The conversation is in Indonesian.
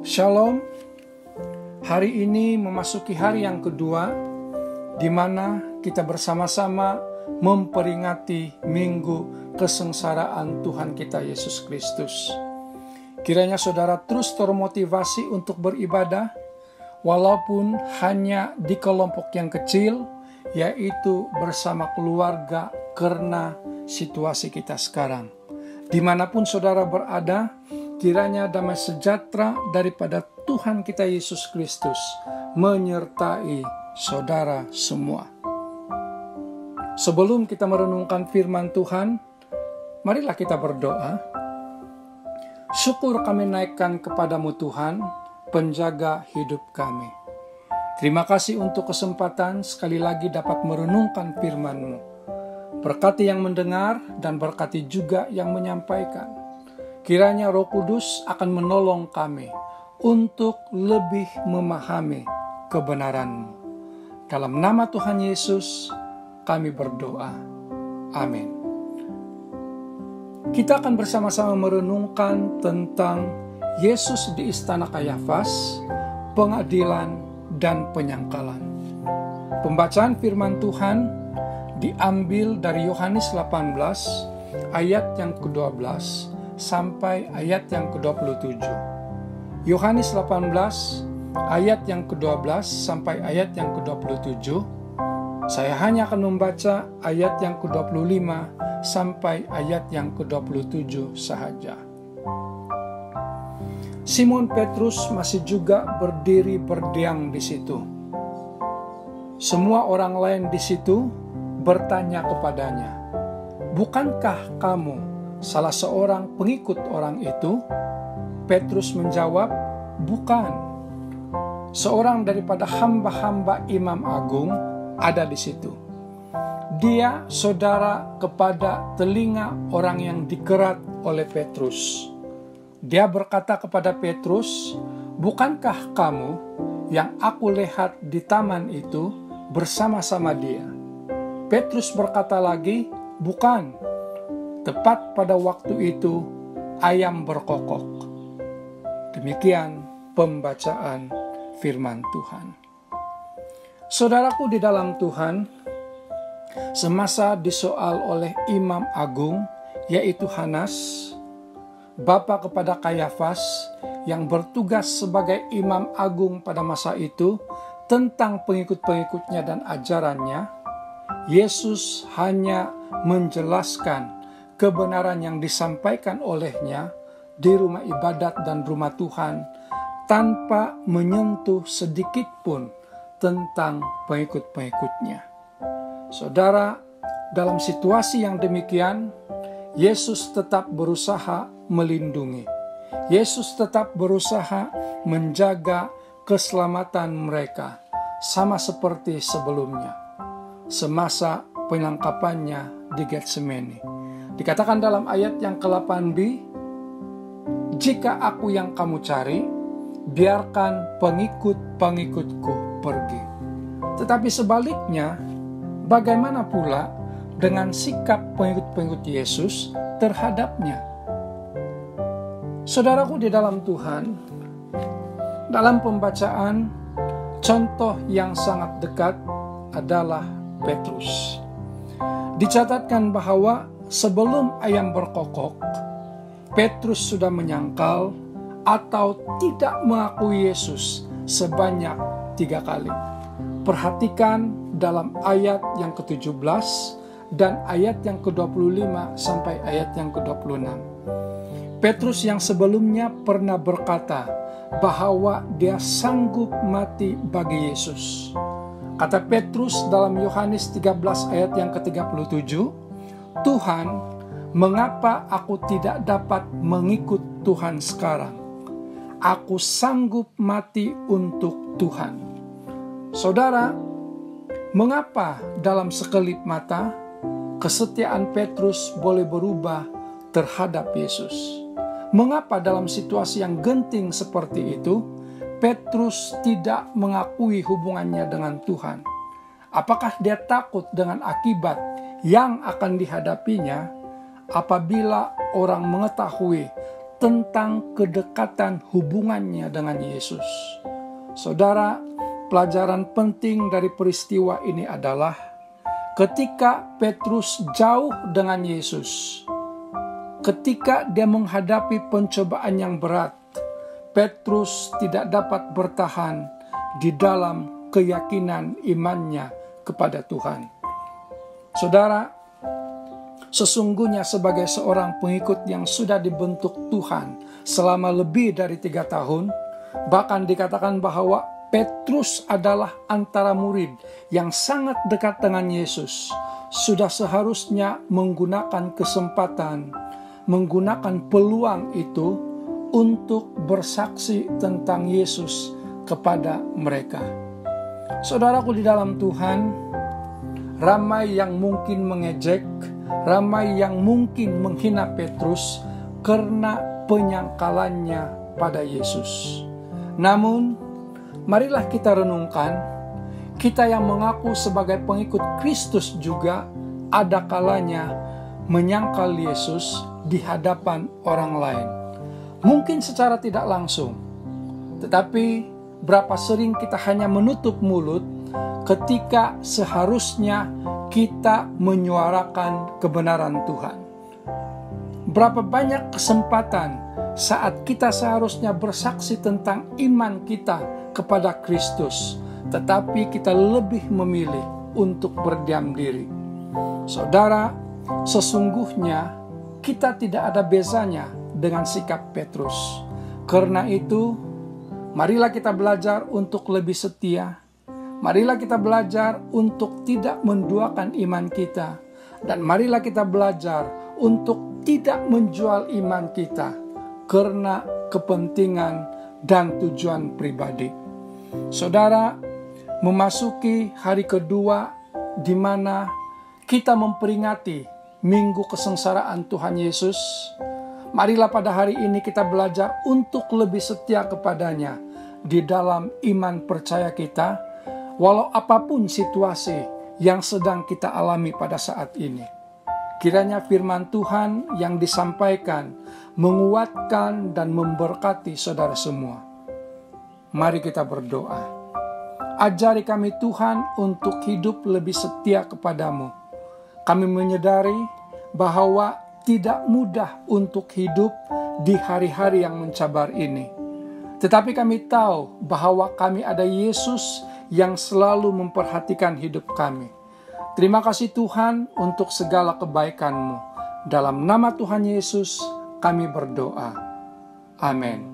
Shalom. Hari ini memasuki hari yang kedua di mana kita bersama-sama memperingati minggu kesengsaraan Tuhan kita Yesus Kristus. Kiranya saudara terus termotivasi untuk beribadah walaupun hanya di kelompok yang kecil, yaitu bersama keluarga karena situasi kita sekarang. Dimanapun saudara berada, kiranya damai sejahtera daripada Tuhan kita Yesus Kristus menyertai saudara semua. Sebelum kita merenungkan firman Tuhan, marilah kita berdoa. Syukur kami naikkan kepadamu Tuhan, penjaga hidup kami. Terima kasih untuk kesempatan sekali lagi dapat merenungkan firman-Mu. Berkati yang mendengar dan berkati juga yang menyampaikan. Kiranya Roh Kudus akan menolong kami untuk lebih memahami kebenaran-Mu. Dalam nama Tuhan Yesus kami berdoa. Amin. Kita akan bersama-sama merenungkan tentang Yesus di Istana Kayafas, pengadilan dan penyangkalan. Pembacaan firman Tuhan diambil dari Yohanes 18 ayat yang ke-12 sampai ayat yang ke-27. Yohanes 18 ayat yang ke-12 sampai ayat yang ke-27. Saya hanya akan membaca ayat yang ke-25 sampai ayat yang ke-27 sahaja. Simon Petrus masih juga berdiri berdiam di situ. Semua orang lain di situ bertanya kepadanya, "Bukankah kamu salah seorang pengikut orang itu?" Petrus menjawab, "Bukan. Seorang daripada hamba-hamba Imam Agung ada di situ. Dia saudara kepada telinga orang yang dikerat oleh Petrus." Dia berkata kepada Petrus, "Bukankah kamu yang aku lihat di taman itu bersama-sama dia?" Petrus berkata lagi, "Bukan. Tepat pada waktu itu ayam berkokok." Demikian pembacaan firman Tuhan. Saudaraku di dalam Tuhan, semasa disoal oleh Imam Agung, yaitu Hanas, bapa kepada Kayafas yang bertugas sebagai Imam Agung pada masa itu, tentang pengikut-pengikutnya dan ajarannya, Yesus hanya menjelaskan kebenaran yang disampaikan olehnya di rumah ibadat dan rumah Tuhan tanpa menyentuh sedikit pun tentang pengikut-pengikutnya. Saudara, dalam situasi yang demikian, Yesus tetap berusaha melindungi. Yesus tetap berusaha menjaga keselamatan mereka, sama seperti sebelumnya. Semasa penangkapannya di Getsemani. Dikatakan dalam ayat yang ke-8b, "Jika aku yang kamu cari, biarkan pengikut-pengikutku pergi." Tetapi sebaliknya, bagaimana pula dengan sikap pengikut-pengikut Yesus terhadapnya? Saudaraku di dalam Tuhan, dalam pembacaan, contoh yang sangat dekat adalah Petrus. Dicatatkan bahwa sebelum ayam berkokok, Petrus sudah menyangkal atau tidak mengakui Yesus sebanyak 3 kali. Perhatikan dalam ayat yang ke-17 dan ayat yang ke-25 sampai ayat yang ke-26. Petrus yang sebelumnya pernah berkata bahwa dia sanggup mati bagi Yesus. Kata Petrus dalam Yohanes 13 ayat yang ke-37, "Tuhan, mengapa aku tidak dapat mengikut Tuhan sekarang? Aku sanggup mati untuk Tuhan." Saudara, mengapa dalam sekelip mata kesetiaan Petrus boleh berubah terhadap Yesus? Mengapa dalam situasi yang genting seperti itu, Petrus tidak mengakui hubungannya dengan Tuhan? Apakah dia takut dengan akibat yang akan dihadapinya apabila orang mengetahui tentang kedekatan hubungannya dengan Yesus. Saudara, pelajaran penting dari peristiwa ini adalah ketika Petrus jauh dengan Yesus, ketika dia menghadapi pencobaan yang berat, Petrus tidak dapat bertahan di dalam keyakinan imannya kepada Tuhan. Saudara, sesungguhnya sebagai seorang pengikut yang sudah dibentuk Tuhan selama lebih dari 3 tahun, bahkan dikatakan bahwa Petrus adalah antara murid yang sangat dekat dengan Yesus, sudah seharusnya menggunakan kesempatan, menggunakan peluang itu untuk bersaksi tentang Yesus kepada mereka. Saudaraku di dalam Tuhan, ramai yang mungkin mengejek, ramai yang mungkin menghina Petrus karena penyangkalannya pada Yesus. Namun, marilah kita renungkan, kita yang mengaku sebagai pengikut Kristus juga ada kalanya menyangkal Yesus di hadapan orang lain. Mungkin secara tidak langsung, tetapi berapa sering kita hanya menutup mulut ketika seharusnya kita menyuarakan kebenaran Tuhan. Berapa banyak kesempatan saat kita seharusnya bersaksi tentang iman kita kepada Kristus, tetapi kita lebih memilih untuk berdiam diri. Saudara, sesungguhnya kita tidak ada bezanya dengan sikap Petrus. Karena itu, marilah kita belajar untuk lebih setia. Marilah kita belajar untuk tidak menduakan iman kita. Dan marilah kita belajar untuk tidak menjual iman kita karena kepentingan dan tujuan pribadi. Saudara, memasuki hari kedua di mana kita memperingati Minggu Kesengsaraan Tuhan Yesus. Marilah pada hari ini kita belajar untuk lebih setia kepadanya di dalam iman percaya kita, walau apapun situasi yang sedang kita alami pada saat ini. Kiranya firman Tuhan yang disampaikan menguatkan dan memberkati saudara semua. Mari kita berdoa. Ajari kami Tuhan untuk hidup lebih setia kepadamu. Kami menyadari bahwa tidak mudah untuk hidup di hari-hari yang mencabar ini. Tetapi kami tahu bahwa kami ada Yesus yang selalu memperhatikan hidup kami. Terima kasih Tuhan untuk segala kebaikan-Mu. Dalam nama Tuhan Yesus kami berdoa. Amin.